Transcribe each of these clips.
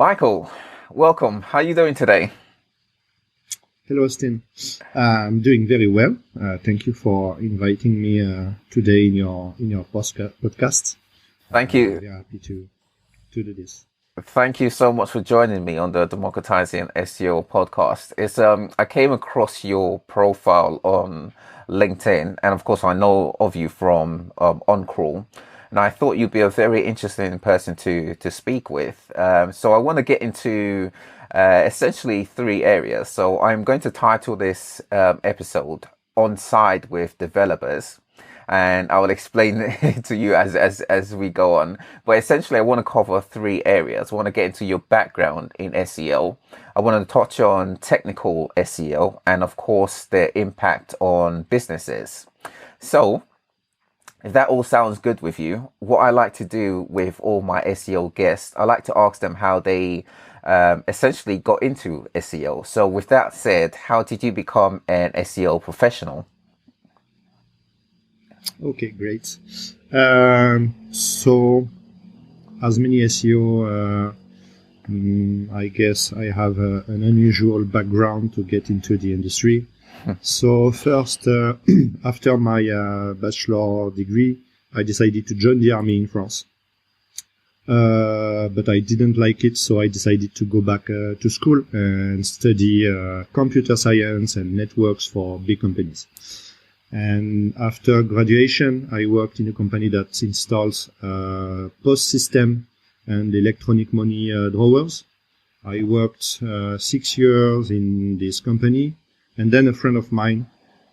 Mickael, welcome. How are you doing today? Hello, Austine. I'm doing very well. Thank you for inviting me today in your podcast. Thank you. I'm very happy to do this. Thank you so much for joining me on the Democratizing SEO podcast. I came across your profile on LinkedIn, and of course I know of you from Oncrawl, and I thought you'd be a very interesting person to speak with. So I want to get into essentially three areas. So I'm going to title this episode "On Side with Developers," and I will explain it to you as we go on. But essentially, I want to cover three areas. I want to get into your background in SEO. I want to touch on technical SEO, and of course, the impact on businesses. So, if that all sounds good with you, what I like to do with all my SEO guests, I like to ask them how they essentially got into SEO. So with that said, how did you become an SEO professional? Okay, great. So, as many SEO, I guess I have an unusual background to get into the industry. So first, after my bachelor degree, I decided to join the army in France. But I didn't like it, so I decided to go back to school and study computer science and networks for big companies. And after graduation, I worked in a company that installs POS system and electronic money drawers. I worked 6 years in this company, and then a friend of mine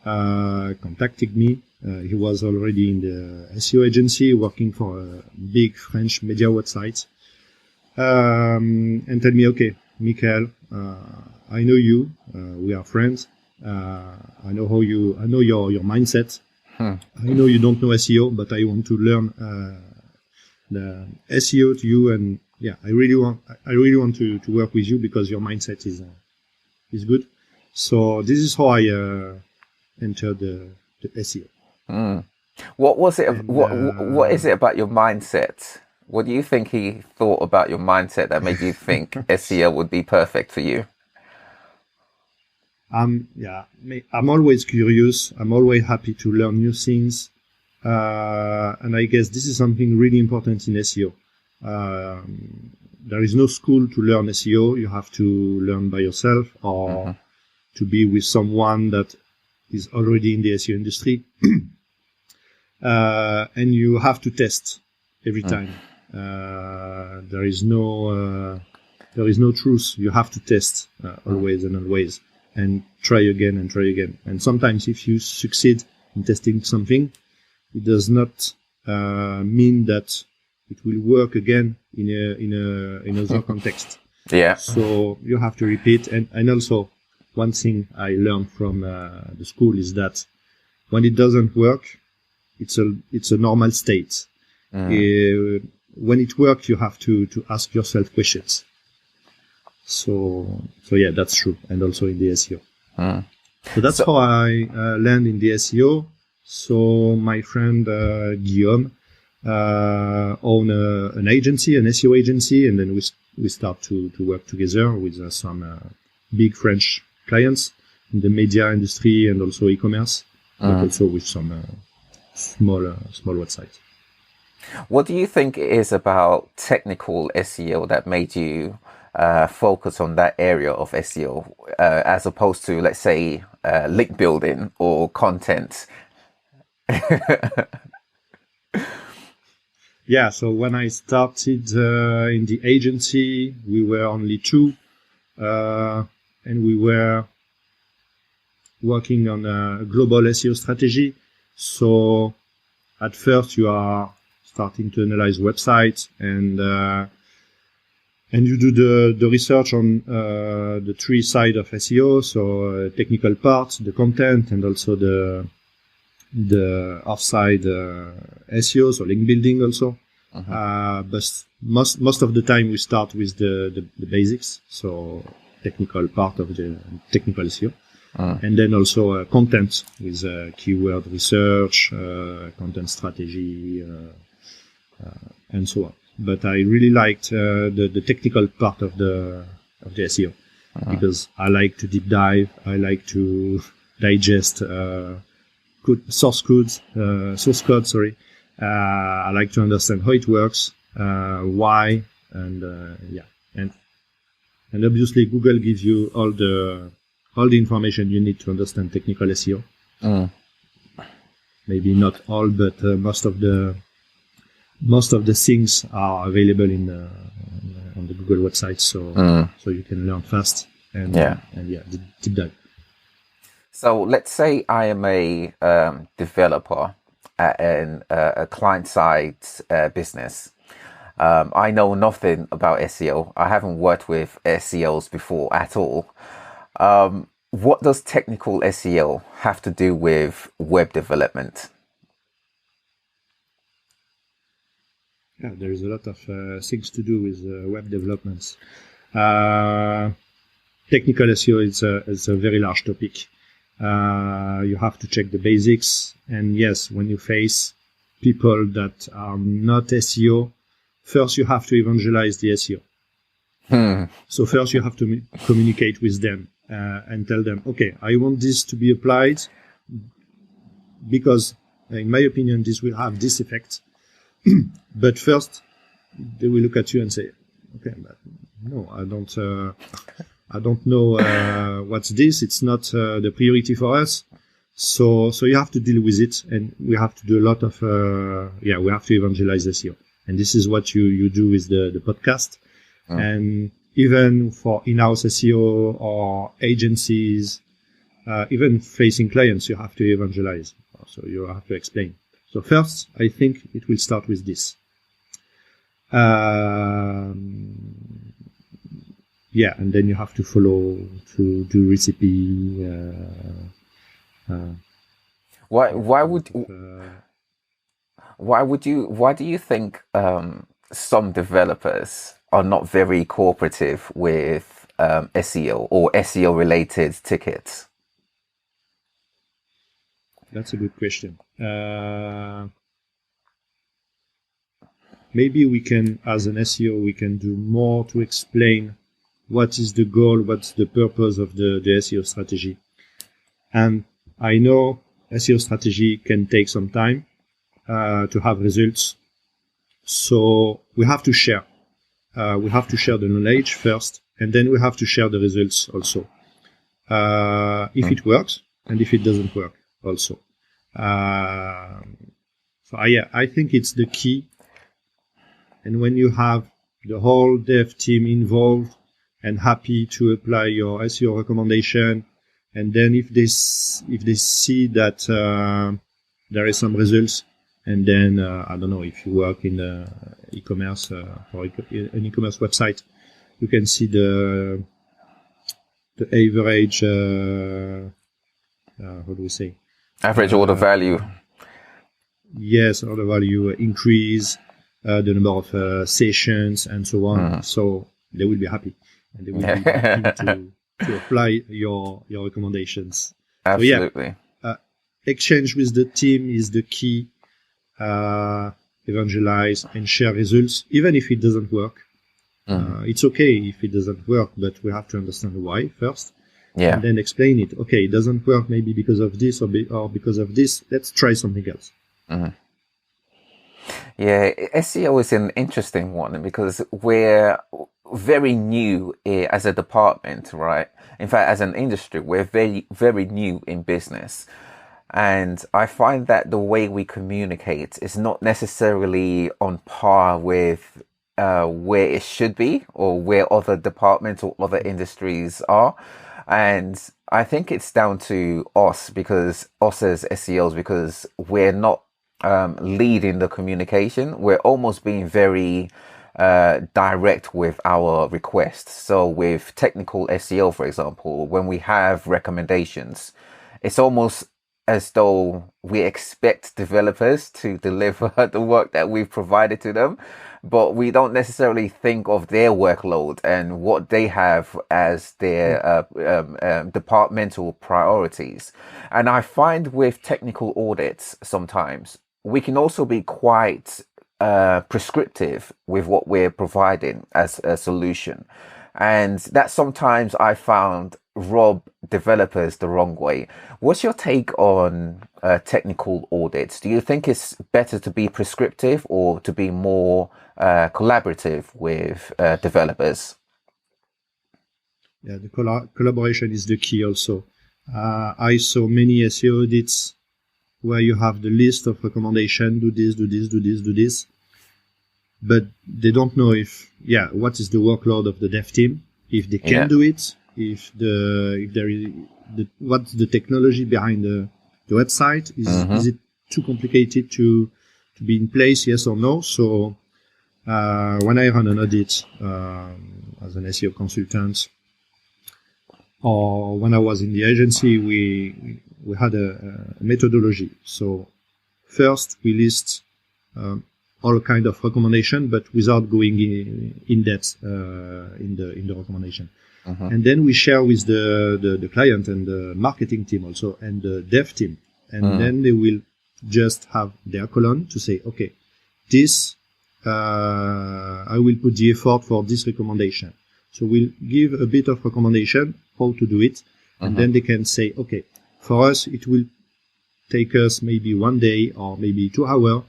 contacted me. He was already in the SEO agency, working for a big French media website, and told me, "Okay, Mickael, I know you. We are friends. I know your mindset. I know you don't know SEO, but I want to learn the SEO to you, and yeah, I really want to work with you because your mindset is good." So this is how I entered the SEO. What was it? What is it about your mindset? What do you think he thought about your mindset that made you think SEO would be perfect for you? I'm always curious. I'm always happy to learn new things. And I guess this is something really important in SEO. There is no school to learn SEO. You have to learn by yourself or to be with someone that is already in the SEO industry. And you have to test every time. There is no truth. You have to test always and always, and try again and try again. And sometimes if you succeed in testing something, it does not mean that it will work again in another context. Yeah. So you have to repeat. And also, one thing I learned from the school is that when it doesn't work, it's a normal state. When it works, you have to ask yourself questions. So yeah, that's true. And also in the SEO. So that's how I land in the SEO. So my friend Guillaume own an agency, an SEO agency, and then we start to work together with some big French clients in the media industry and also e-commerce, but also with some small websites. What do you think it is about technical SEO that made you focus on that area of SEO as opposed to, let's say, link building or content? Yeah, so when I started in the agency, we were only two, and we were working on a global SEO strategy. So at first you are starting to analyze websites and you do the research on the three sides of SEO, so technical part, the content, and also the offside SEO, so link building also. But most of the time we start with the basics, so technical part of the technical SEO, and then also content with keyword research, content strategy, and so on. but I really liked the technical part of the SEO because I like to deep dive. I like to digest source code. Sorry. I like to understand how it works, why, and and obviously Google gives you all the information you need to understand technical SEO. Maybe not all, but most of the things are available on the Google website, so you can learn fast and deep dive. So let's say I am a developer at a client-side business. I know nothing about SEO. I haven't worked with SEOs before at all. What does technical SEO have to do with web development? Yeah, there's a lot of things to do with web developments. Technical SEO is a very large topic. You have to check the basics. And yes, when you face people that are not SEO, first you have to evangelize the SEO. So first you have to communicate with them and tell them, okay, I want this to be applied because, in my opinion, this will have this effect. But first, they will look at you and say, okay, but no, I don't know what's this. It's not the priority for us. So you have to deal with it, and we have to do a lot of we have to evangelize SEO, and this is what you do with the podcast, and even for in-house SEO or agencies, even facing clients, you have to evangelize. So you have to explain. So first, I think it will start with this. And then you have to follow to do recipe. Why do you think some developers are not very cooperative with SEO or SEO related tickets? That's a good question. Maybe we can, as an SEO, we can do more to explain what is the goal, what's the purpose of the SEO strategy. And I know SEO strategy can take some time to have results. So we have to share. We have to share the knowledge first, and then we have to share the results also. If it works, and if it doesn't work also. I think it's the key. And when you have the whole dev team involved and happy to apply your SEO recommendation, and then if they see that there is some results, and then I don't know, if you work in e-commerce or an e-commerce website, you can see the average. How do we say? Average order value. Yes, order value increase, the number of sessions, and so on. So they will be happy, and they will be happy to apply your recommendations. Absolutely. So exchange with the team is the key. Evangelize and share results, even if it doesn't work. It's okay if it doesn't work, but we have to understand why first. And then explain it. Okay, it doesn't work maybe because of this or because of this. Let's try something else. Yeah, SEO is an interesting one because we're very new as a department, right? In fact, as an industry, we're very, very new in business. And I find that the way we communicate is not necessarily on par with where it should be or where other departments or other industries are. And I think it's down to us as SEOs, because we're not leading the communication. We're almost being very direct with our requests. So with technical SEO, for example, when we have recommendations, it's almost as though we expect developers to deliver the work that we've provided to them, but we don't necessarily think of their workload and what they have as their departmental priorities. And I find with technical audits, sometimes we can also be quite prescriptive with what we're providing as a solution. And that sometimes I found rob developers the wrong way. What's your take on technical audits? Do you think it's better to be prescriptive or to be more collaborative with developers? Yeah, the collaboration is the key also. I saw many SEO audits where you have the list of recommendations, do this, do this, do this, do this. But they don't know what is the workload of the dev team, if they can do it, if there is what's the technology behind the website, is it too complicated to be in place, yes or no? So when I run an audit as an SEO consultant, or when I was in the agency, we had a methodology. So first we list all kind of recommendation, but without going in depth in the recommendation. And then we share with the client and the marketing team also and the dev team. And then they will just have their column to say, okay, this, I will put the effort for this recommendation. So we'll give a bit of recommendation, how to do it. And then they can say, okay, for us, it will take us maybe 1 day or maybe 2 hours,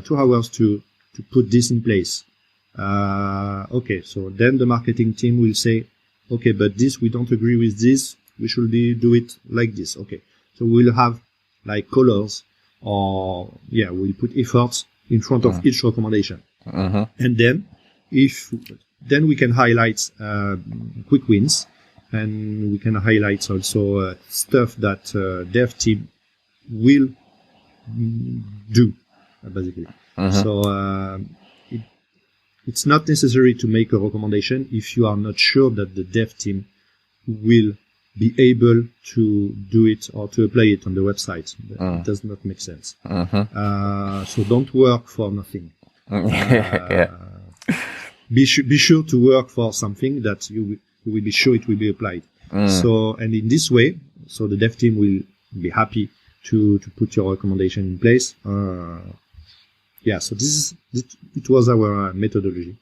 2 hours to put this in place. Okay. So then the marketing team will say, okay, but this, we don't agree with this. We should do it like this. Okay. So we'll have like colors or we'll put efforts in front of each recommendation. And then then we can highlight, quick wins, and we can highlight also, stuff that, dev team will do, basically. So, it's not necessary to make a recommendation if you are not sure that the dev team will be able to do it or to apply it on the website. It does not make sense. So don't work for nothing. Be sure to work for something that you will be sure it will be applied. So, and in this way, so the dev team will be happy to put your recommendation in place. So it was our methodology.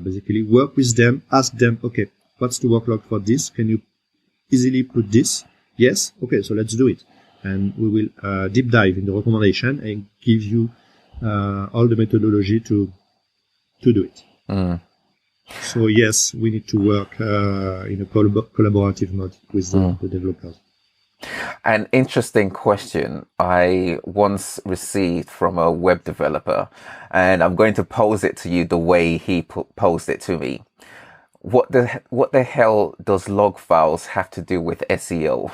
Basically work with them, ask them, okay, what's the workload for this? Can you easily put this? Yes. Okay. So let's do it. And we will, deep dive in the recommendation and give you, all the methodology to do it. So yes, we need to work, in a collaborative mode with the developers. An interesting question I once received from a web developer, and I'm going to pose it to you the way he posed it to me. What the hell does log files have to do with SEO?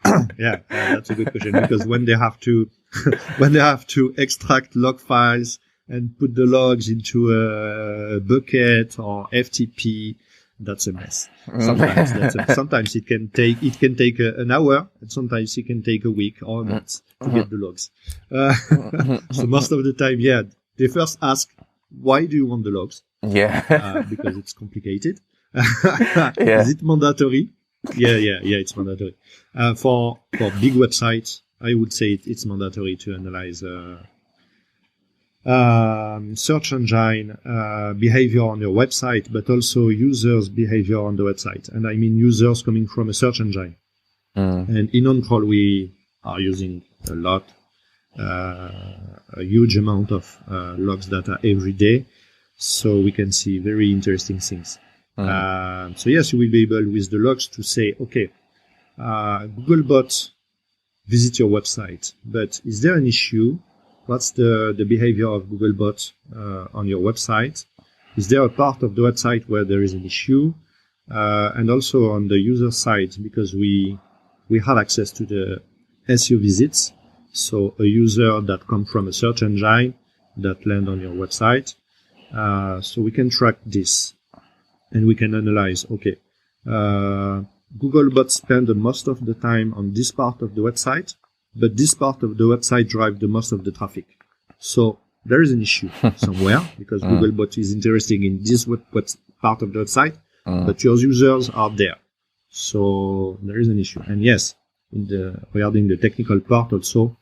That's a good question, because when they have to extract log files and put the logs into a bucket or FTP, that's a mess. Sometimes it can take an hour, and sometimes it can take a week or a month to get the logs. So most of the time, they first ask, why do you want the logs? Because it's complicated. Is it mandatory? It's mandatory. For big websites, I would say it's mandatory to analyze search engine behavior on your website, but also users' behavior on the website. And I mean users coming from a search engine. And in Oncrawl, we are using a lot, a huge amount of logs data every day. So we can see very interesting things. So yes, you will be able with the logs to say, okay, Googlebot visit your website, but is there an issue? What's the behavior of Googlebot on your website? Is there a part of the website where there is an issue? And also on the user side, because we have access to the SEO visits. So a user that comes from a search engine that land on your website. So we can track this and we can analyze, okay, Googlebot spend the most of the time on this part of the website, but this part of the website drive the most of the traffic. So there is an issue somewhere because Googlebot is interested in this part of the website, but your users are there. So there is an issue. And yes, regarding the technical part also,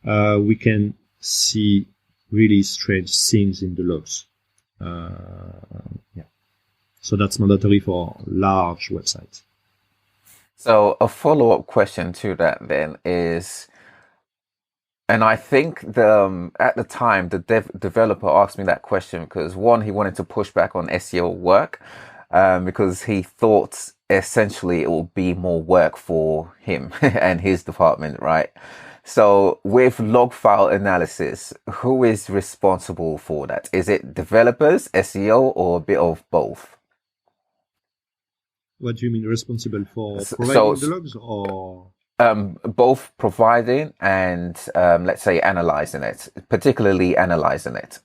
we can see really strange things in the logs. So that's mandatory for large websites. So a follow-up question to that then is, and I think at the time the developer asked me that question because one, he wanted to push back on SEO work because he thought essentially it will be more work for him and his department, right? So with log file analysis, who is responsible for that? Is it developers, SEO, or a bit of both? What do you mean responsible for providing the logs, or? Both providing and let's say analyzing it, particularly analyzing it.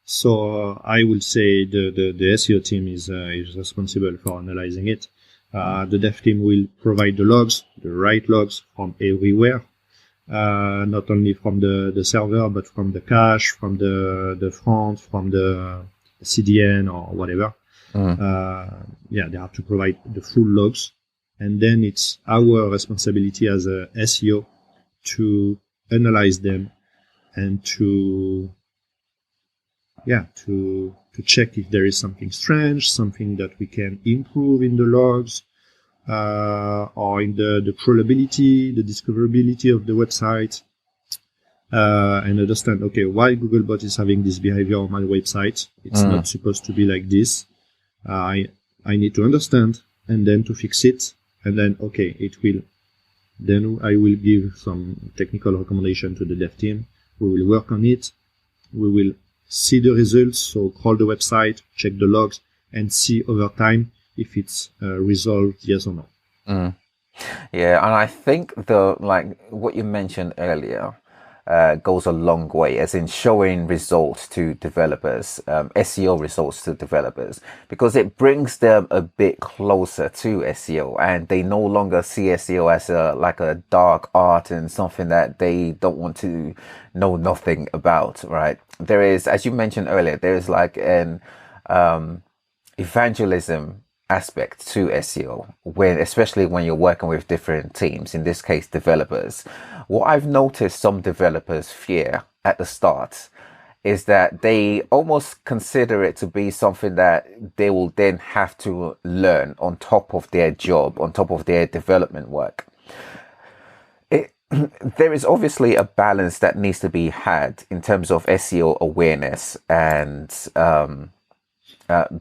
So I will say the SEO team is responsible for analyzing it. The dev team will provide the logs, the right logs from everywhere, not only from the server, but from the cache, from the front, from the CDN or whatever. They have to provide the full logs. And then it's our responsibility as a SEO to analyze them and to check if there is something strange, something that we can improve in the logs, or in the crawlability, the discoverability of the website, and understand, okay, why Googlebot is having this behavior on my website. It's not supposed to be like this. I need to understand and then to fix it. And then, okay, then I will give some technical recommendation to the dev team. We will work on it. We will see the results. So crawl the website, check the logs, and see over time if it's resolved, yes or no. Yeah, and I think what you mentioned earlier goes a long way, as in showing results to developers, SEO results to developers, because it brings them a bit closer to SEO, and they no longer see SEO as a dark art and something that they don't want to know nothing about, right? There is, as you mentioned earlier, there is like an evangelism aspect to SEO, especially when you're working with different teams, in this case developers. What I've noticed some developers fear at the start is that they almost consider it to be something that they will then have to learn on top of their job, on top of their development work. There is obviously a balance that needs to be had in terms of SEO awareness and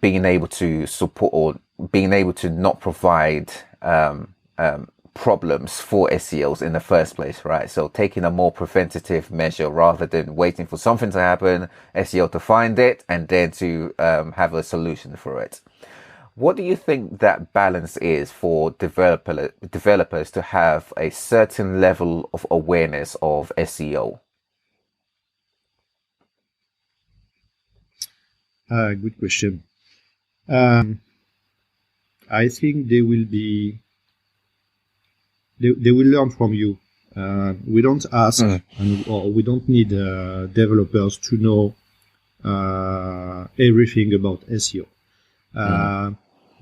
being able to support, or being able to not provide problems for SEOs in the first place, right? So taking a more preventative measure rather than waiting for something to happen, SEO to find it, and then to have a solution for it. What do you think that balance is for developers to have a certain level of awareness of SEO? Good question. I think they will learn from you. We don't ask, or we don't need developers to know everything about SEO.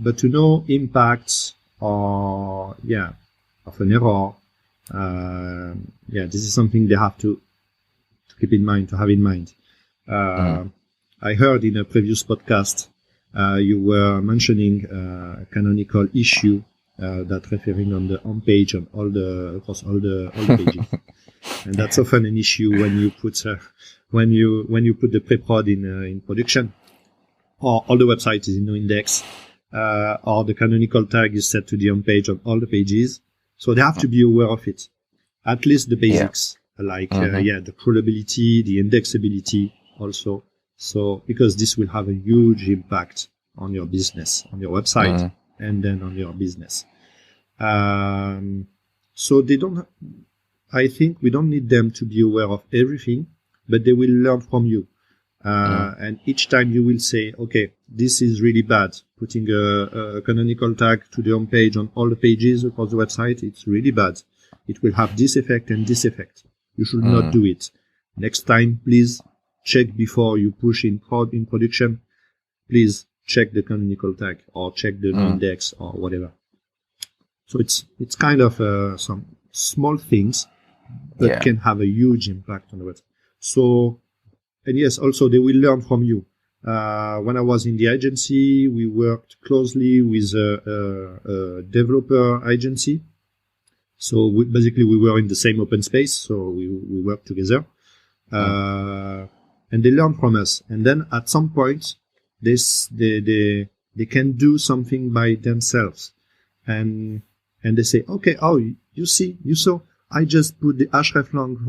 But to know impacts of an error, this is something they have to keep in mind, to have in mind. I heard in a previous podcast you were mentioning a canonical issue that referring on the home page on across all the pages, and that's often an issue when you put the pre-prod in production, or all the website is in no index, or the canonical tag is set to the home page on all the pages. So they have to be aware of it, at least the basics, like the crawlability, the indexability also. So because this will have a huge impact on your business, on your website, and then on your business. So I think we don't need them to be aware of everything, but they will learn from you. And each time you will say, okay, this is really bad. Putting a canonical tag to the home page on all the pages across the website, it's really bad. It will have this effect and this effect. You should not do it. Next time, please check before you push in production. Please check the canonical tag or check the index or whatever. So it's kind of small things that can have a huge impact on the website. So, and yes, also they will learn from you. When I was in the agency, we worked closely with a developer agency. So basically we were in the same open space, so we worked together. And they learn from us. And then at some point, they can do something by themselves. And they say, okay, you saw, I just put the hreflang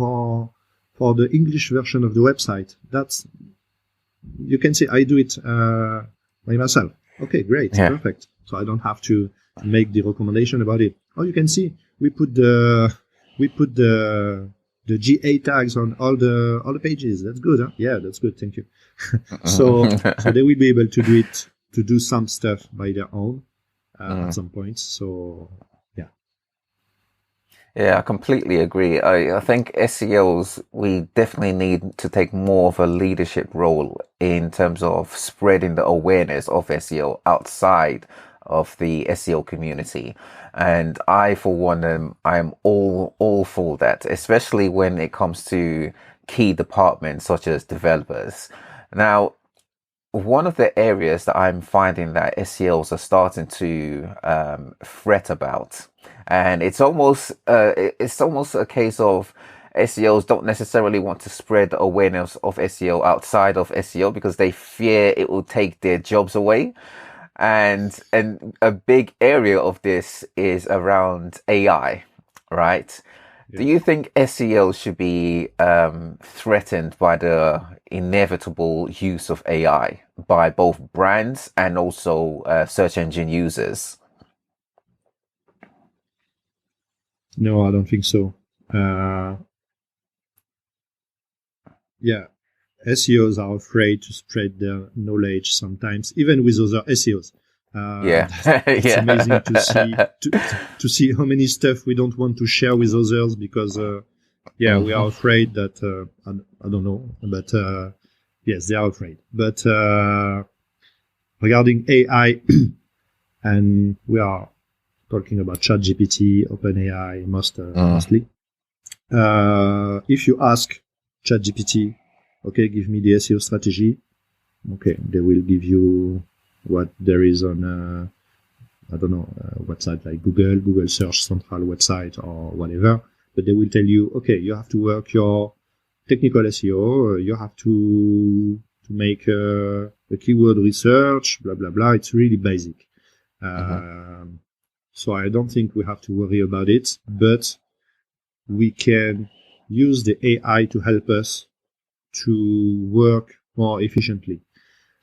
for the English version of the website. You can say I do it by myself. Okay, great, perfect. So I don't have to make the recommendation about it. You can see we put the GA tags on all the pages. That's good, huh? Yeah, that's good. Thank you. So they will be able to do some stuff by their own at some point. So yeah, I completely agree. I think SEOs, we definitely need to take more of a leadership role in terms of spreading the awareness of SEO outside of the SEO community. And I, for one, I'm all for that, especially when it comes to key departments such as developers. Now, one of the areas that I'm finding that SEOs are starting to fret about, and it's almost a case of SEOs don't necessarily want to spread the awareness of SEO outside of SEO because they fear it will take their jobs away. And a big area of this is around AI, right? Yeah. Do you think SEO should be threatened by the inevitable use of AI by both brands and also search engine users? No, I don't think so. SEOs are afraid to spread their knowledge sometimes, even with other SEOs. It's amazing to see how many stuff we don't want to share with others because, we are afraid that, I don't know, but, yes, they are afraid. But, regarding AI, and we are talking about ChatGPT, OpenAI, mostly. If you ask ChatGPT, okay, give me the SEO strategy. Okay, they will give you what there is on, website like Google Search Central website or whatever. But they will tell you, okay, you have to work your technical SEO. You have to make a keyword research, blah, blah, blah. It's really basic. So I don't think we have to worry about it, but we can use the AI to help us to work more efficiently.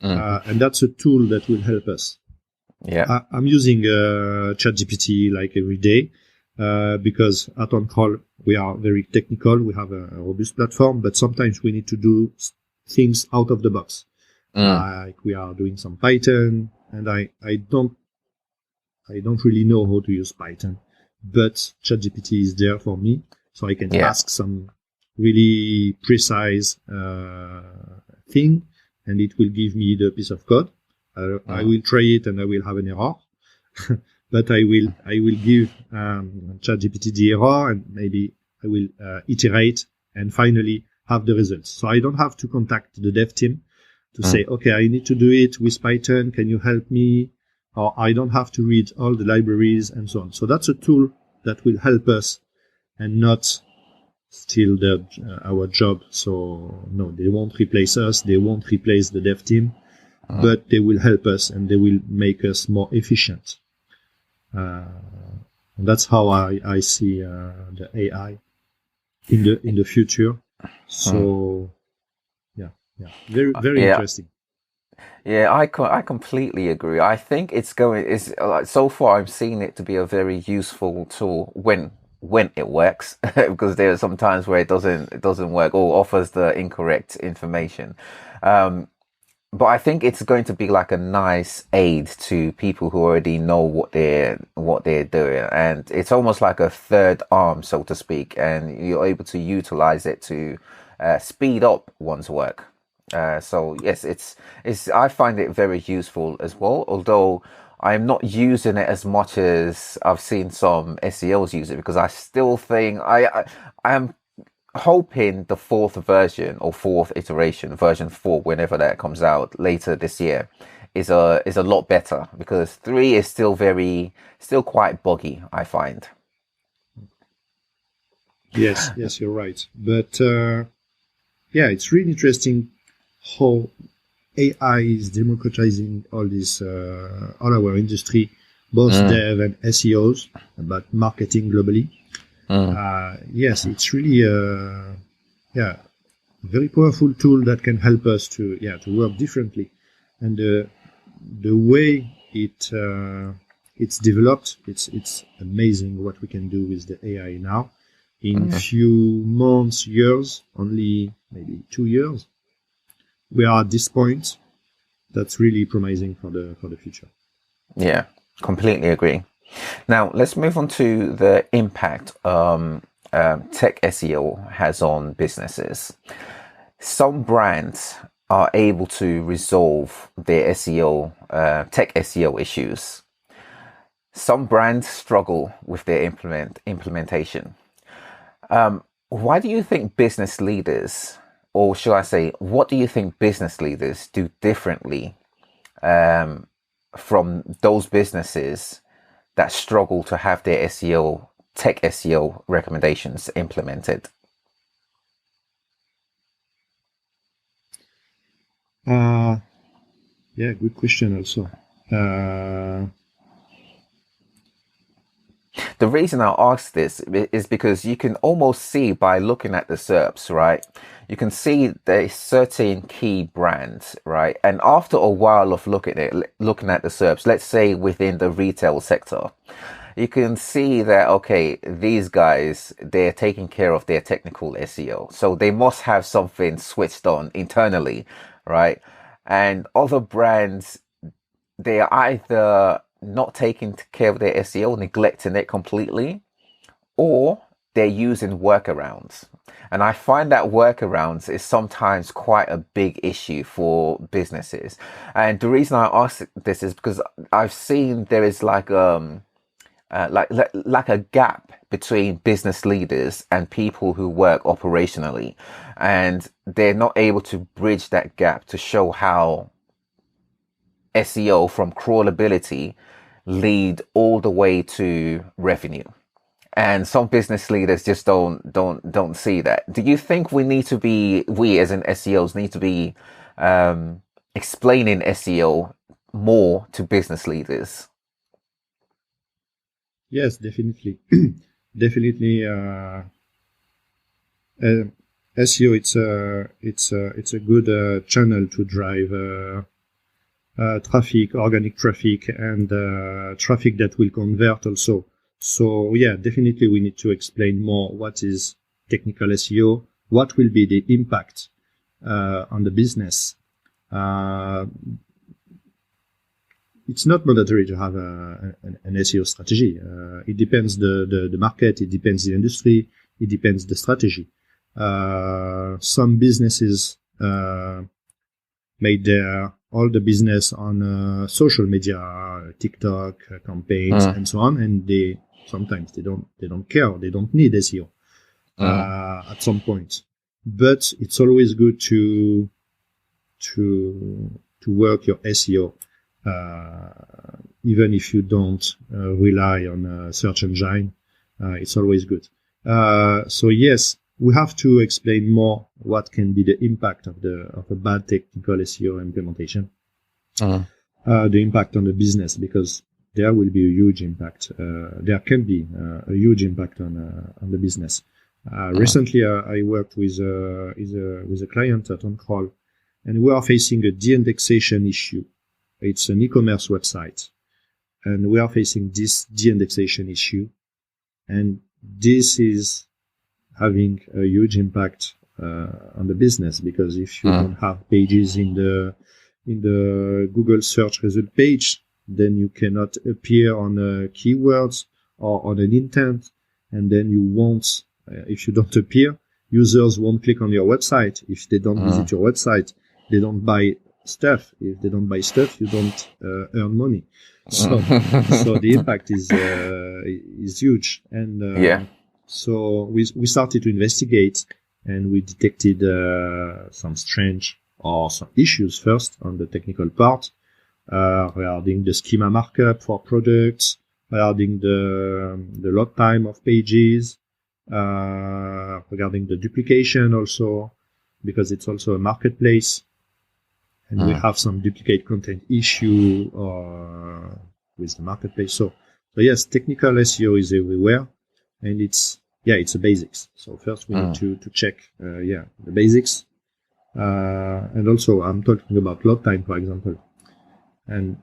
And that's a tool that will help us. Yeah. I'm using ChatGPT like every day because at Oncrawl we are very technical. We have a robust platform, but sometimes we need to do things out of the box. Like we are doing some Python, and I don't really know how to use Python, but ChatGPT is there for me, so I can ask some really precise thing, and it will give me the piece of code. I will try it, and I will have an error, but I will give ChatGPT the error, and maybe I will iterate and finally have the results. So I don't have to contact the dev team to say, okay, I need to do it with Python. Can you help me? Or I don't have to read all the libraries and so on. So that's a tool that will help us and not steal our job. So no, they won't replace us. They won't replace the dev team, but they will help us and they will make us more efficient. That's how I see the AI in the future. So very interesting. Yeah, I completely agree. I think it's so far I'm seeing it to be a very useful tool when it works, because there are some times where it doesn't work or offers the incorrect information. But I think it's going to be like a nice aid to people who already know what they're doing, and it's almost like a third arm, so to speak, and you're able to utilize it to speed up one's work. So yes, it's I find it very useful as well. Although I'm not using it as much as I've seen some SEOs use it, because I still think I am hoping the fourth version or fourth iteration, version 4, whenever that comes out later this year, is a lot better, because 3 is still quite buggy, I find. Yes, you're right. But it's really interesting how AI is democratizing all our industry, both dev and SEOs, about marketing globally. Yes, it's really a very powerful tool that can help us to work differently. And the way it's developed, it's amazing what we can do with the AI now. In few months, years, only maybe 2 years, we are at this point. That's really promising for the future. Yeah, completely agree. Now, let's move on to the impact tech SEO has on businesses. Some brands are able to resolve their SEO, tech SEO issues. Some brands struggle with their implementation. Why do you think business leaders, or should I say, what do you think business leaders do differently from those businesses that struggle to have their tech SEO recommendations implemented? Good question also. The reason I ask this is because you can almost see by looking at the SERPs, right? You can see there's certain key brands, right? And after a while of looking at the SERPs, let's say within the retail sector, you can see that, okay, these guys, they're taking care of their technical SEO. So they must have something switched on internally, right? And other brands, they are either not taking care of their SEO, neglecting it completely, or they're using workarounds. And I find that workarounds is sometimes quite a big issue for businesses. And the reason I ask this is because I've seen there is like a gap between business leaders and people who work operationally, and they're not able to bridge that gap to show how SEO from crawlability lead all the way to revenue. And some business leaders just don't see that. Do you think we as in SEOs need to be explaining SEO more to business leaders? Yes, definitely. Definitely. SEO, it's a good channel to drive traffic, organic traffic, and traffic that will convert also. So yeah, definitely we need to explain more what is technical SEO, what will be the impact on the business. It's not mandatory to have an SEO strategy. It depends the market, it depends the industry, it depends the strategy. Some businesses made all the business on social media, TikTok campaigns, and so on, and sometimes they don't care, they don't need SEO at some point. But it's always good to work your SEO, even if you don't rely on a search engine. It's always good. So yes, we have to explain more what can be the impact of a bad technical SEO implementation, the impact on the business, because there will be a huge impact. There can be a huge impact on the business. Recently, I worked with a client at Oncrawl, and we are facing a de-indexation issue. It's an e-commerce website, and we are facing this de-indexation issue, and this is having a huge impact on the business, because if you don't have pages in the Google search result page, then you cannot appear on keywords or on an intent, and then you won't. If you don't appear, users won't click on your website. If they don't visit your website, they don't buy stuff. If they don't buy stuff, you don't earn money. So the impact is huge. And so we started to investigate, and we detected some strange or some issues first on the technical part, regarding the schema markup for products, regarding the load time of pages, regarding the duplication also, because it's also a marketplace, and we have some duplicate content issue with the marketplace. So yes, technical SEO is everywhere, and it's a basics. So first we need to check the basics, and also I'm talking about load time, for example, and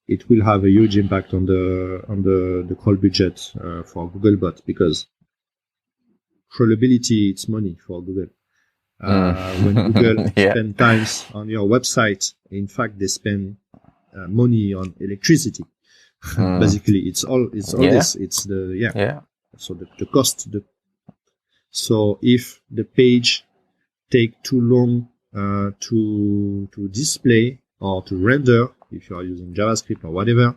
it will have a huge impact on the crawl budget for Googlebot, because crawlability, it's money for Google. When Google spend times on your website, in fact, they spend money on electricity. Basically, it's all this. It's so the cost. So if the page take too long to display or to render, if you are using JavaScript or whatever,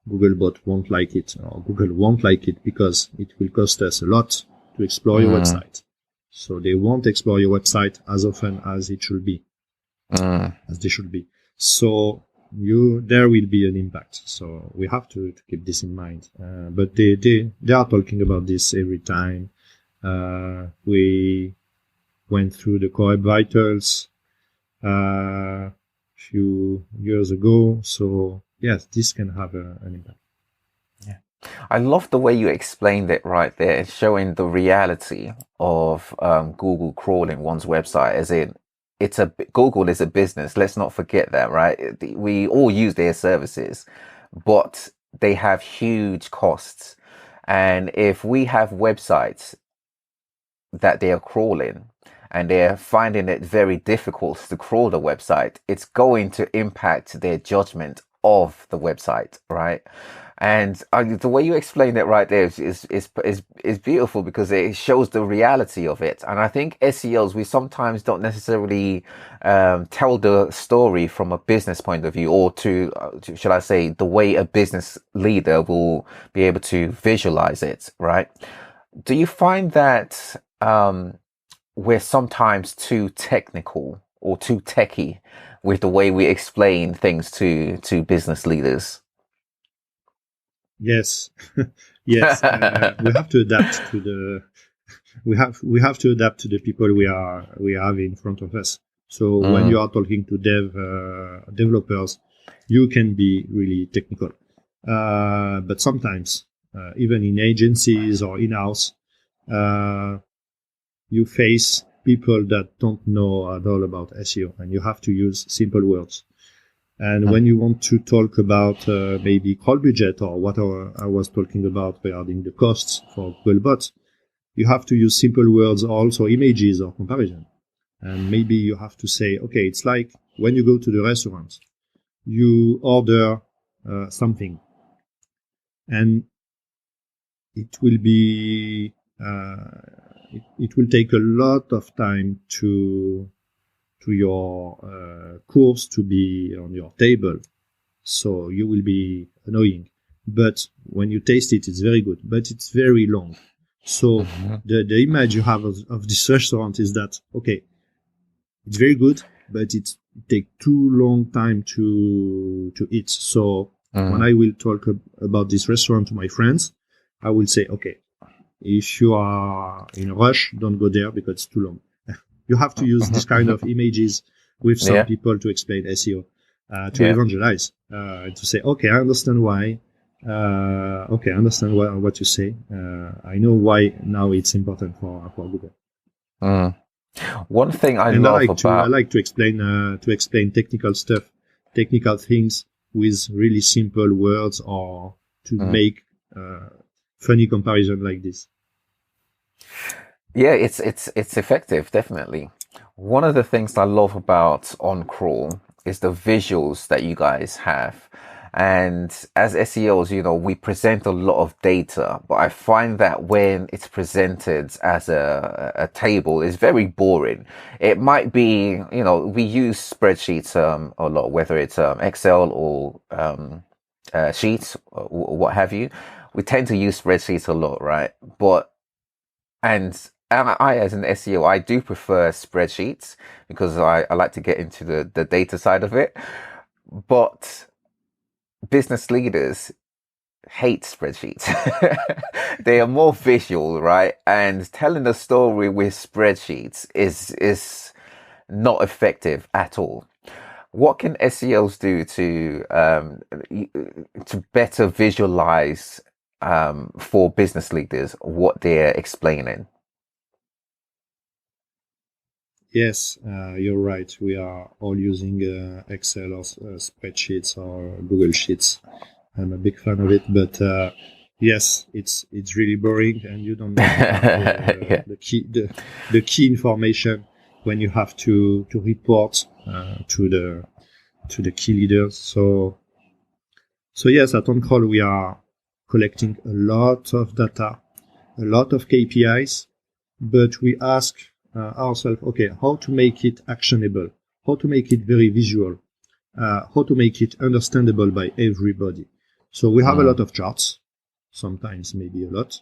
Googlebot won't like it, or Google won't like it, because it will cost us a lot to explore your website. So they won't explore your website as often as it should be, as they should be. So there will be an impact. So we have to keep this in mind. But they are talking about this every time. We went through the Core Web Vitals few years ago. So yes, this can have an impact. Yeah, I love the way you explained it right there, showing the reality of Google crawling one's website. As in, Google is a business. Let's not forget that, right? We all use their services, but they have huge costs. And if we have websites that they are crawling, and they're finding it very difficult to crawl the website, it's going to impact their judgment of the website, right? And the way you explained it right there is beautiful, because it shows the reality of it. And I think SEOs, we sometimes don't necessarily tell the story from a business point of view, or to should I say, the way a business leader will be able to visualize it, right? Do you find that we're sometimes too technical or too techie with the way we explain things to business leaders? Yes, yes. We have to adapt to the. We have to adapt to the people we have in front of us. So when you are talking to developers, you can be really technical. But sometimes, even in agencies or in-house, you face people that don't know at all about SEO, and you have to use simple words. And when you want to talk about maybe crawl budget, or what I was talking about regarding the costs for Googlebot, you have to use simple words, also images or comparison. And maybe you have to say, okay, it's like when you go to the restaurant, you order something, and it will be it will take a lot of time to your course to be on your table, so you will be annoying. But when you taste it, it's very good, but it's very long. So the image you have of this restaurant is that, okay, it's very good, but it takes too long time to eat. So when I will talk about this restaurant to my friends, I will say, okay, if you are in a rush, don't go there because it's too long. You have to use this kind of images with some people to explain SEO, to evangelize, to say, okay, I understand why. Okay, I understand what you say. I know why now it's important for Google. One thing I like to explain technical stuff, technical things with really simple words, or to make funny comparison like this. Yeah, it's effective, definitely. One of the things I love about Oncrawl is the visuals that you guys have. And as SEOs, we present a lot of data, but I find that when it's presented as a table, it's very boring. It might be, we use spreadsheets a lot, whether it's Excel or sheets or what have you. We tend to use spreadsheets a lot, right? And I, as an SEO, I do prefer spreadsheets because I like to get into the data side of it. But business leaders hate spreadsheets. They are more visual, right? And telling the story with spreadsheets is not effective at all. What can SEOs do to better visualize for business leaders what they're explaining? Yes, you're right. We are all using Excel or spreadsheets or Google Sheets. I'm a big fan of it, but yes, it's really boring, and you don't have the key information when you have to report to the key leaders. So yes, at Oncrawl we are collecting a lot of data, a lot of KPIs, but we ask ourselves, okay, how to make it actionable, how to make it very visual, how to make it understandable by everybody. So we have a lot of charts, sometimes maybe a lot,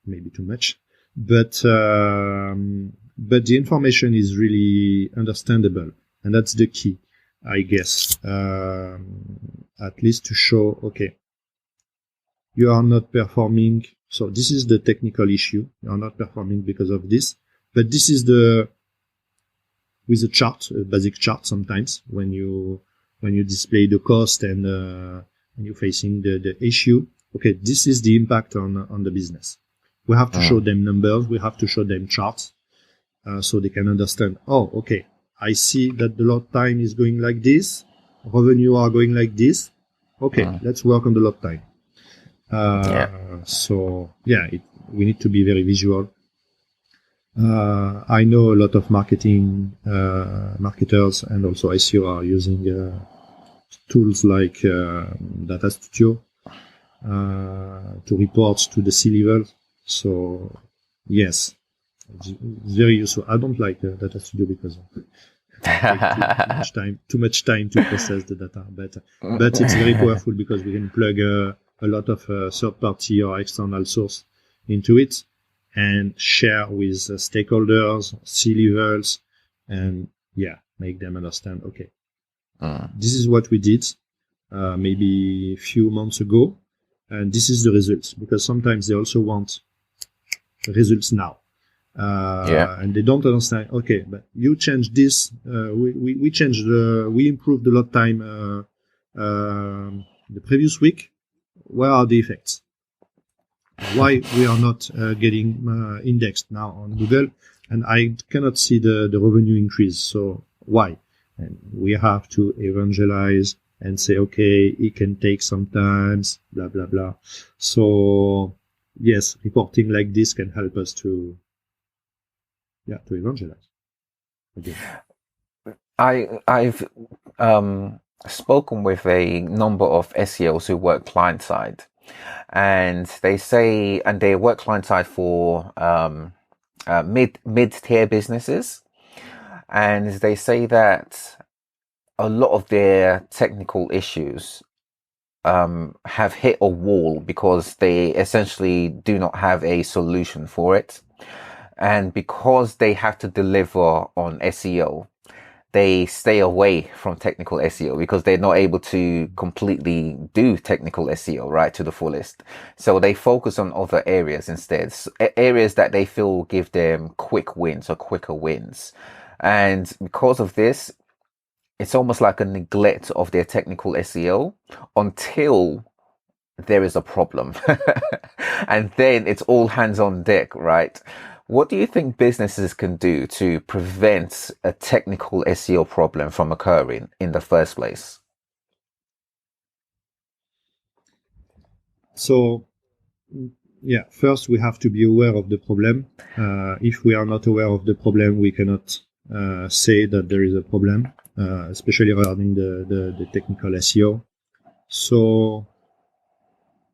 maybe too much, but the information is really understandable, and that's the key, I guess, at least to show, okay, you are not performing. So this is the technical issue. You are not performing because of this. But this is with a chart, a basic chart sometimes, when you display the cost and you're facing the issue. Okay, this is the impact on the business. We have to show them numbers. We have to show them charts, so they can understand. Oh, okay, I see that the load time is going like this. Revenue are going like this. Okay, let's work on the load time. So yeah, we need to be very visual. I know a lot of marketers and also SEO are using tools like Data Studio to report to the C-level. So yes, it's very useful. I don't like Data Studio because too much time to process the data, but it's very powerful because we can plug a lot of third-party or external source into it and share with stakeholders, C-levels, and make them understand, okay, this is what we did maybe a few months ago, and this is the results, because sometimes they also want results now. And they don't understand, okay, but you changed this, we changed, we improved the load time the previous week. Where are the effects? Why we are not getting indexed now on Google, and I cannot see the revenue increase. So why? And we have to evangelize and say, okay, it can take some time, blah, blah, blah. So yes, reporting like this can help us to evangelize. Okay. I've spoken with a number of SEOs who work client side, and they work client side for mid-tier businesses, and they say that a lot of their technical issues have hit a wall because they essentially do not have a solution for it. And because they have to deliver on SEO, they stay away from technical SEO because they're not able to completely do technical SEO right to the fullest. So they focus on other areas instead, areas that they feel give them quick wins or quicker wins. And because of this, it's almost like a neglect of their technical SEO until there is a problem. And then it's all hands on deck, right? What do you think businesses can do to prevent a technical SEO problem from occurring in the first place? So, first we have to be aware of the problem. If we are not aware of the problem, we cannot say that there is a problem, especially regarding the technical SEO. So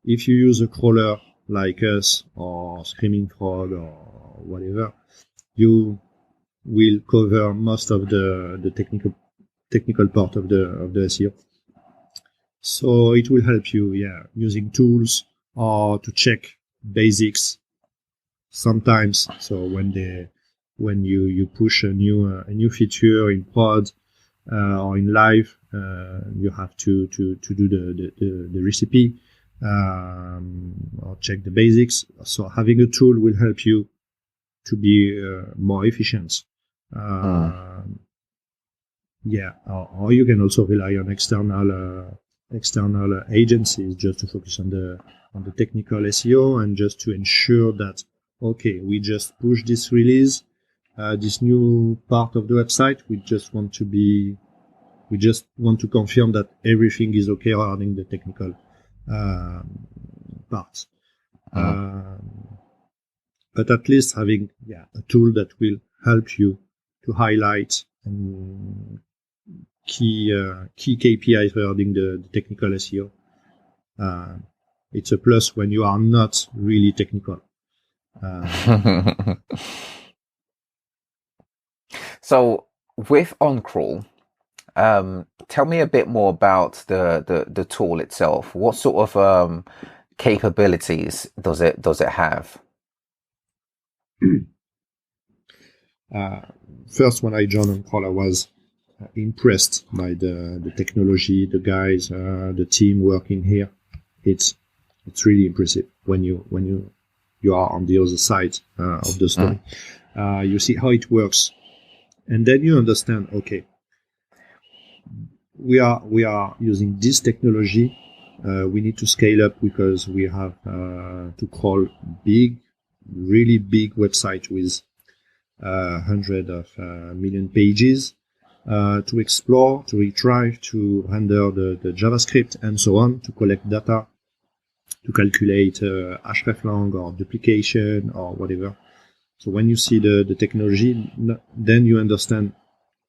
if you use a crawler like us or Screaming Frog or whatever, you will cover most of the technical part of the SEO. So it will help you, using tools or to check basics sometimes. So when you push a new feature in prod or in live, you have to do the recipe or check the basics. So having a tool will help you to be more efficient. Or you can also rely on external agencies just to focus on the technical SEO and just to ensure that, okay, we just push this release, this new part of the website. We just want to confirm that everything is okay regarding the technical parts. But at least having a tool that will help you to highlight key KPIs regarding the technical SEO. It's a plus when you are not really technical. So with Oncrawl, tell me a bit more about the tool itself. What sort of capabilities does it have? First, when I joined Oncrawl, I was impressed by the technology, the guys, the team working here. It's really impressive when you are on the other side of the story. You see how it works, and then you understand. Okay, we are using this technology. We need to scale up because we have to crawl really big website with 100 of million pages to explore, to retrieve, to render the JavaScript and so on, to collect data, to calculate hreflang or duplication or whatever. So when you see the technology, then you understand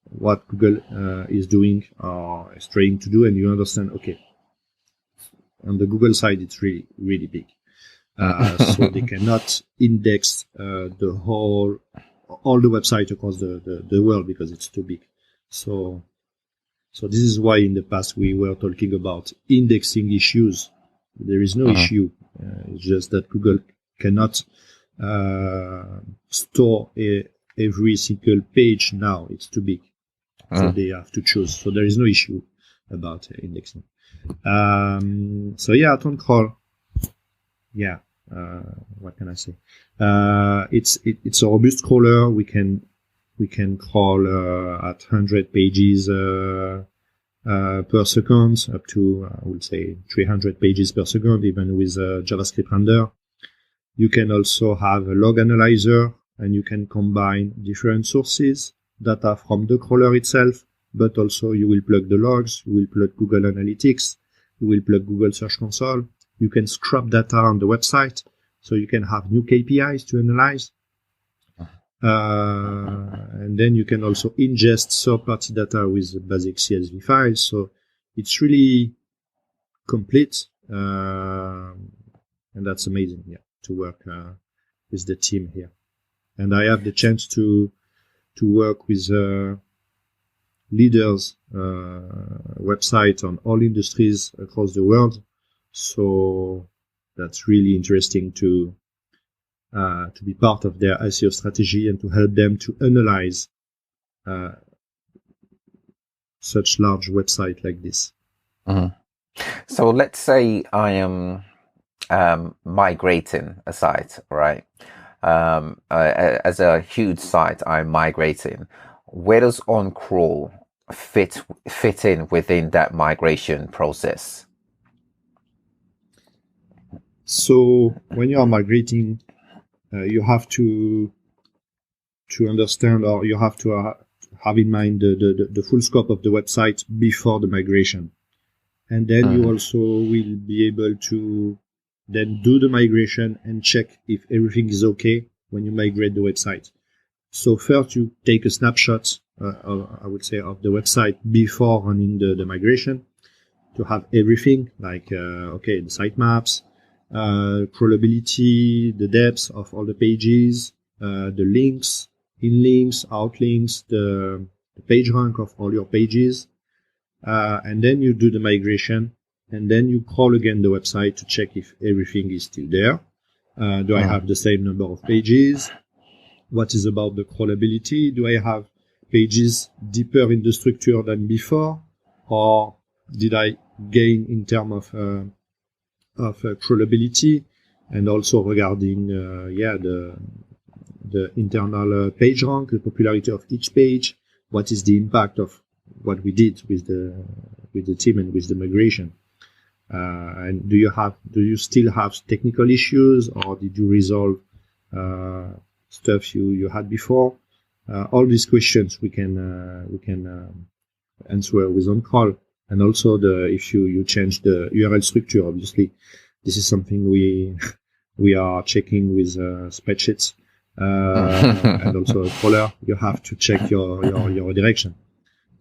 what Google is doing or is trying to do, and you understand, okay, on the Google side, it's really, really big. So they cannot index all the websites across the world because it's too big. So this is why in the past we were talking about indexing issues. There is no issue. It's just that Google cannot store every single page now. It's too big. So they have to choose. So there is no issue about indexing. At Oncrawl, what can I say? It's a robust crawler. We can crawl at 100 pages per second, up to I would say 300 pages per second, even with JavaScript render. You can also have a log analyzer, and you can combine different sources, data from the crawler itself, but also you will plug the logs, you will plug Google Analytics, you will plug Google Search Console. You can scrap data on the website, so you can have new KPIs to analyze. And then you can also ingest third-party data with basic CSV files. So it's really complete, and that's amazing, to work with the team here. And I have the chance to work with leaders websites on all industries across the world. So that's really interesting to be part of their SEO strategy and to help them to analyze such large website like this. So let's say I am migrating a site, right? As a huge site, I'm migrating. Where does Oncrawl fit in within that migration process? So when you are migrating, you have to understand, or you have to have in mind the full scope of the website before the migration. And then you also will be able to then do the migration and check if everything is okay when you migrate the website. So first you take a snapshot, I would say, of the website before running the migration. to have everything, like the sitemaps, crawlability, the depth of all the pages, the links, in links, out links, the page rank of all your pages, and then you do the migration, and then you crawl again the website to check if everything is still there. Do I have the same number of pages? What is about the crawlability? Do I have pages deeper in the structure than before, or did I gain in terms of crawlability? And also regarding the internal page rank, the popularity of each page. What is the impact of what we did with the team and with the migration? And do you still have technical issues, or did you resolve stuff you had before? All these questions we can answer with Oncrawl. And also if you change the URL structure, obviously this is something we are checking with spreadsheets, and also a crawler. You have to check your direction.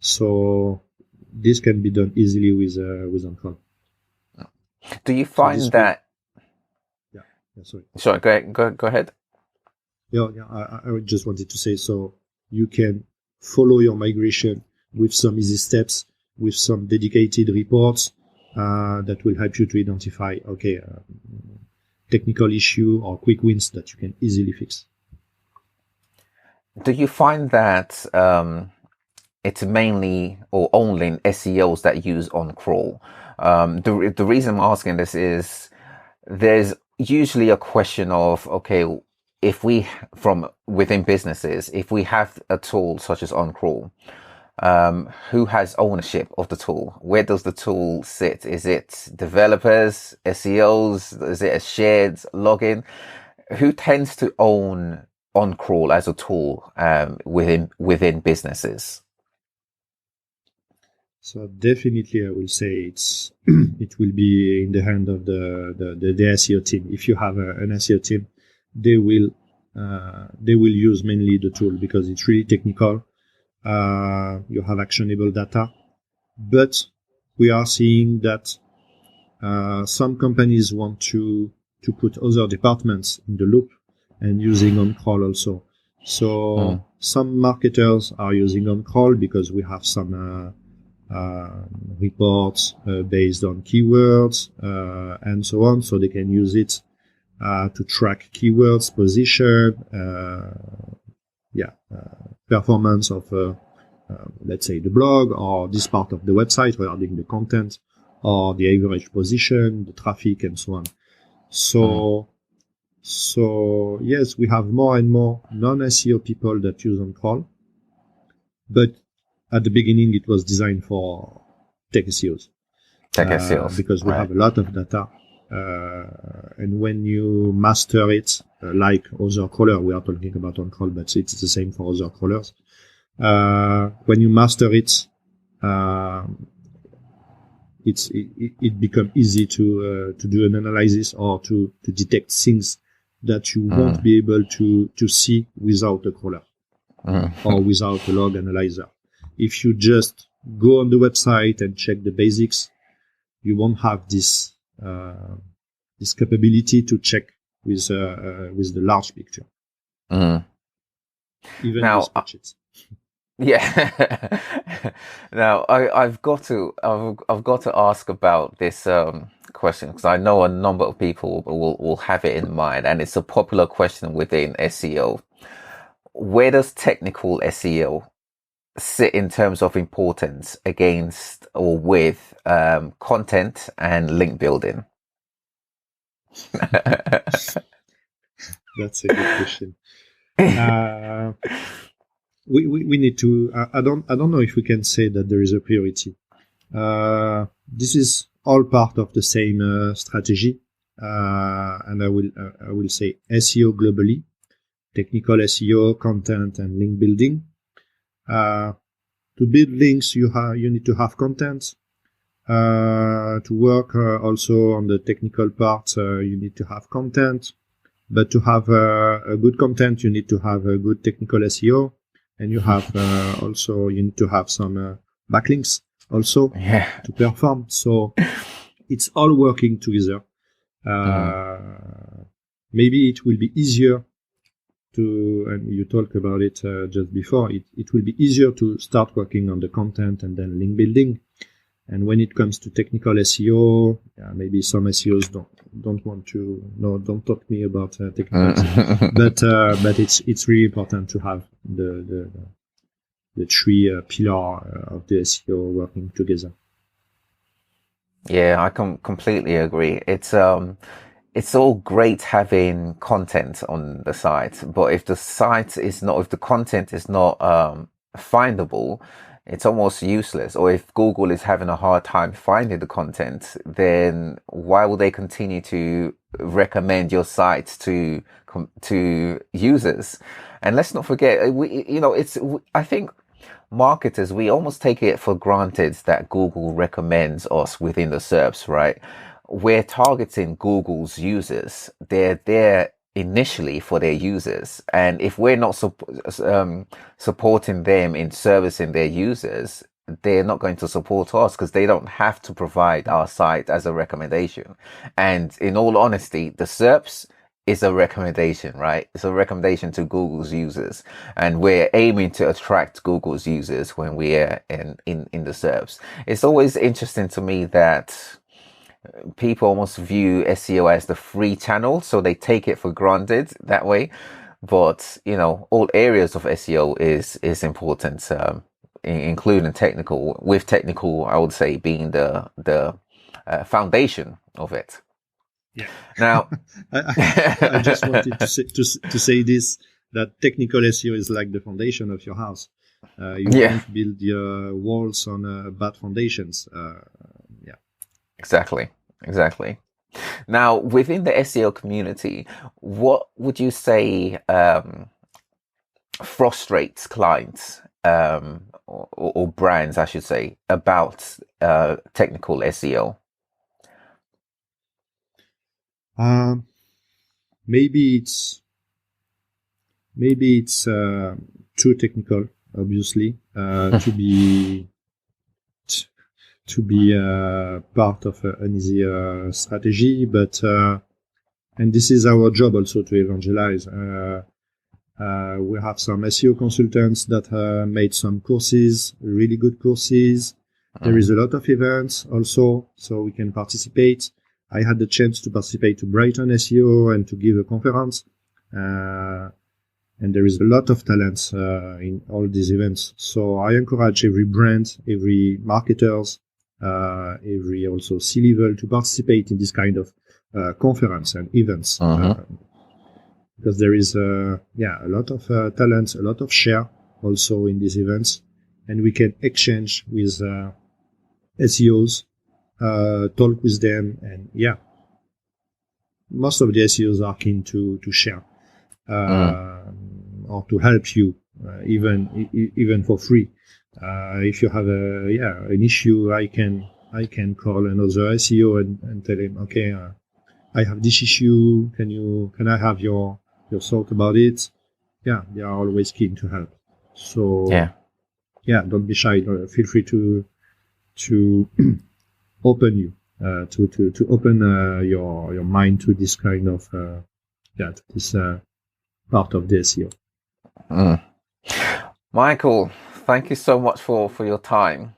So this can be done easily with Oncrawl. Do you find that? Sorry. Go ahead. I just wanted to say, so you can follow your migration with some easy steps, with some dedicated reports that will help you to identify, technical issue or quick wins that you can easily fix. Do you find that it's mainly or only SEOs that use Oncrawl? The reason I'm asking this is there's usually a question of, if we, from within businesses, if we have a tool such as Oncrawl, who has ownership of the tool? Where does the tool sit? Is it developers, SEOs? Is it a shared login? Who tends to own Oncrawl as a tool within businesses? So definitely, I will say it will be in the hand of the SEO team. If you have an SEO team, they will use mainly the tool because it's really technical. You have actionable data, but we are seeing that some companies want to put other departments in the loop and using Oncrawl also. So some marketers are using Oncrawl because we have some reports based on keywords and so on, so they can use it to track keywords, position, performance of let's say the blog or this part of the website regarding the content or the average position, the traffic, and so on. So yes, we have more and more non-SEO people that use Oncrawl, but at the beginning it was designed for tech SEOs. Because we have a lot of data, and when you master it, like other crawler, we are talking about Oncrawl, but it's the same for other crawlers. When you master it, it becomes easy to do an analysis or to detect things that you won't be able to see without a crawler or without a log analyzer. If you just go on the website and check the basics, you won't have this capability to check with the large picture. Even now, with spreadsheets. Yeah. Now I've got to ask about this question because I know a number of people will have it in mind, and it's a popular question within SEO. Where does technical SEO sit in terms of importance against or with content and link building? That's a good question. We need to. I don't know if we can say that there is a priority. This is all part of the same strategy, and I will say SEO globally, technical SEO, content, and link building. To build links, you need to have content. To work also on the technical part, you need to have content. But to have a good content, you need to have a good technical SEO, and you have also you need to have some backlinks also to perform. So it's all working together. Maybe it will be easier to, and you talked about it just before, it will be easier to start working on the content and then link building. And when it comes to technical SEO, maybe some SEOs don't want to, don't talk me about technical SEO, but it's really important to have the three pillar of the SEO working together. Yeah, I completely agree. It's all great having content on the site, but if the content is not findable, it's almost useless. Or if Google is having a hard time finding the content, then why will they continue to recommend your site to users? And let's not forget, I think marketers, we almost take it for granted that Google recommends us within the SERPs, right? We're targeting Google's users. They're there initially for their users. And if we're not supporting them in servicing their users, they're not going to support us because they don't have to provide our site as a recommendation. And in all honesty, the SERPs is a recommendation, right? It's a recommendation to Google's users, and we're aiming to attract Google's users when we're in the SERPs. It's always interesting to me that people almost view SEO as the free channel, so they take it for granted that way. But all areas of SEO is important, including technical. With technical, I would say being the foundation of it. Yeah. Now, I just wanted to say this, that technical SEO is like the foundation of your house. You don't build your walls on bad foundations. Exactly. Now, within the SEO community, what would you say frustrates clients or brands, I should say, about technical SEO? Maybe it's too technical, obviously, to be part of an easy strategy, but and this is our job also to evangelize. We have some SEO consultants that made some courses, really good courses. There is a lot of events also, so we can participate. I had the chance to participate to Brighton SEO and to give a conference. And there is a lot of talents in all these events. So I encourage every brand, every marketers, every also C-level to participate in this kind of conference and events. Because there is a lot of talents, a lot of share also in these events. And we can exchange with SEOs, talk with them, and most of the SEOs are keen to share or to help you, even for free. If you have an issue, I can call another SEO and tell him, okay, I have this issue. Can I have your thought about it? Yeah, they are always keen to help. So don't be shy. Feel free to open you to open your mind to this kind of this part of the SEO. Mickael, thank you so much for your time.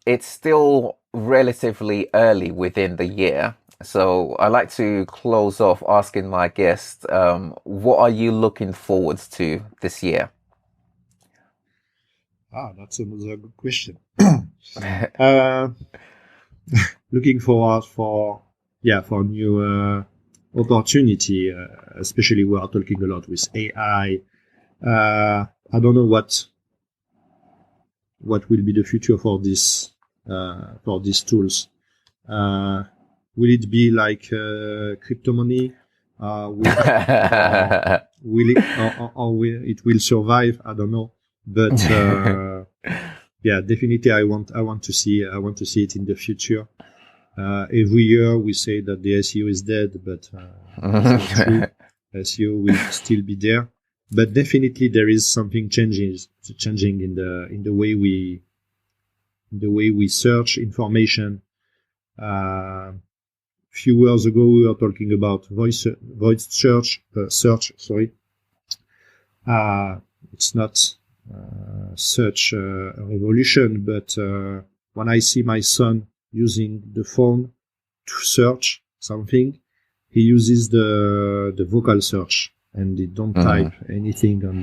It's still relatively early within the year, so I like to close off asking my guests, what are you looking forward to this year? That's another good question. Looking forward for new opportunity, especially we are talking a lot with AI. I don't know what will be the future for this for these tools. Will it be like crypto money? Will it will survive? I don't know, but definitely I want to see it in the future. Every year we say that the SEO is dead, but it's not true. SEO will still be there, but definitely there is something changing in the way we the way we search information. Few years ago, we were talking about voice search. It's not such a revolution, but when I see my son using the phone to search something, he uses the vocal search, and he don't type anything on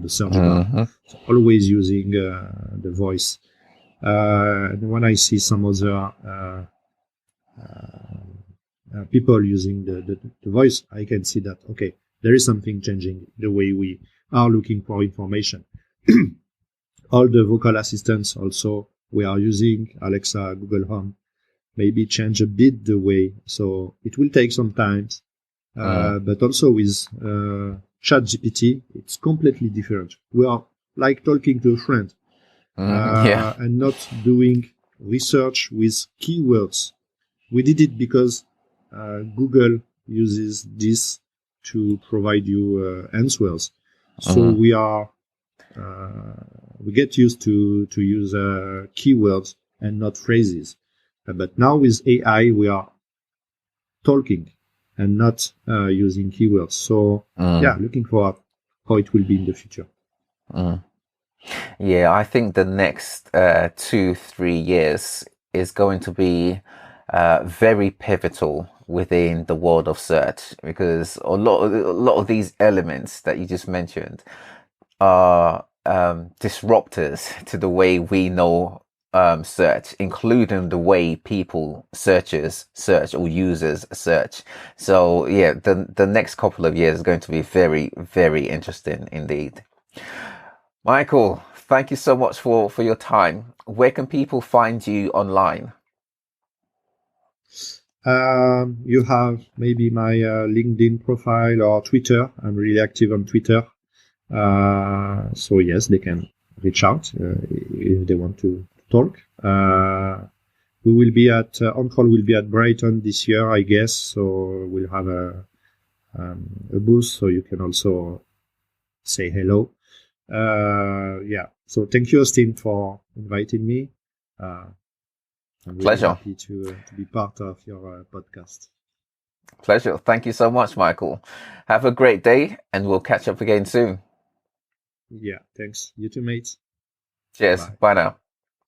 the search bar. So always using the voice. And when I see some other people using the voice, I can see that, okay, there is something changing the way we are looking for information. All the vocal assistants also we are using, Alexa, Google Home, maybe change a bit the way. So it will take some time. But also with ChatGPT, it's completely different. We are like talking to a friend and not doing research with keywords. We did it because Google uses this to provide you answers. So we get used to use keywords and not phrases. But now with AI, we are talking and not using keywords. So looking for how it will be in the future. Yeah, I think the next 2-3 years is going to be very pivotal within the world of search, because a lot of these elements that you just mentioned are disruptors to the way we know search, including the way people search or users search. So yeah, the next couple of years is going to be very, very interesting indeed. Mickael, thank you so much for your time. Where can people find you online? You have maybe my LinkedIn profile or Twitter. I'm really active on Twitter. So yes, they can reach out if they want to talk. We will be at Oncrawl will be at Brighton this year, I guess. So we'll have a booth, so you can also say hello. So thank you, Austine, for inviting me. I'm really happy to be part of your podcast. Pleasure. Thank you so much, Mickael. Have a great day, and we'll catch up again soon. Yeah, thanks. You too, mate. Cheers. Bye now.